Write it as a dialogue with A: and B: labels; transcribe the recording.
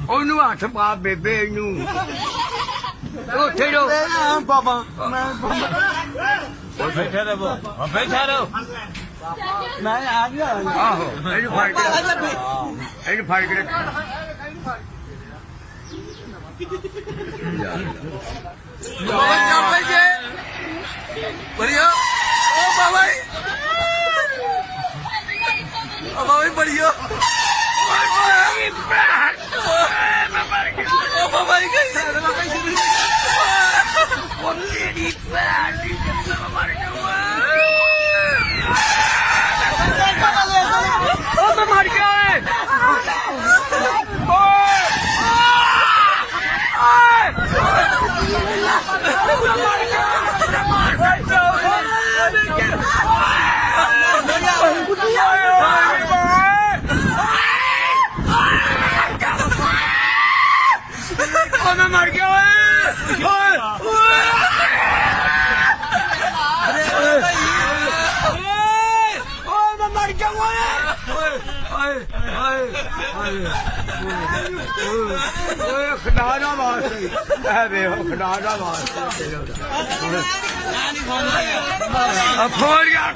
A: ਉਹਨੂੰ ਹੱਥ ਪਾ ਬੇਬੇ ਇਹਨੂੰ ਉੱਥੇ ਜੋ
B: ਬਾਬਾ
C: ਬੈਠਾ ਰਹੋ ਬੈਠਾ ਰਹੋ
B: ਮੈਂ ਆ ਗਿਆ
A: ਆਹੋ ਇਹਨੂੰ ਫੜ ਕੇ ਇਹਨੂੰ ਫੜ ਕੇ ਰੱਖ
B: ਬਾਬਾ ਜੀ ਬੜੀਆ ਓ ਬਾਬਾ ਜੀ ਓ ਬਾਬਾ ਜੀ ਬੜੀਆ ਓ ਬਾਬਾ ਜੀ ਕਹੀ ਸਾਡਾ ਬਾਬਾ ਜੀ ਉਹ ਮੇਰੀ ਭੈਣ ਦੀ ਜੰਮ ਮਰ ਜਾਊਗਾ
A: ਉਹ ਮੈਂ ਮਰ ਗਿਆ ਓਏ ਮੈਂ ਮਰ ਗਿਆ ਓਏ ਓਏ ਮੈਂ ਮਰ ਗਿਆ ਓਏ ਖੜਾ ਨਾ ਵਾਸਤੇ ਇਹ ਵੇਖੋ ਖੜਾ ਨਾ ਵਾਸਤੇ ਆ ਖੋਲ ਗਿਆ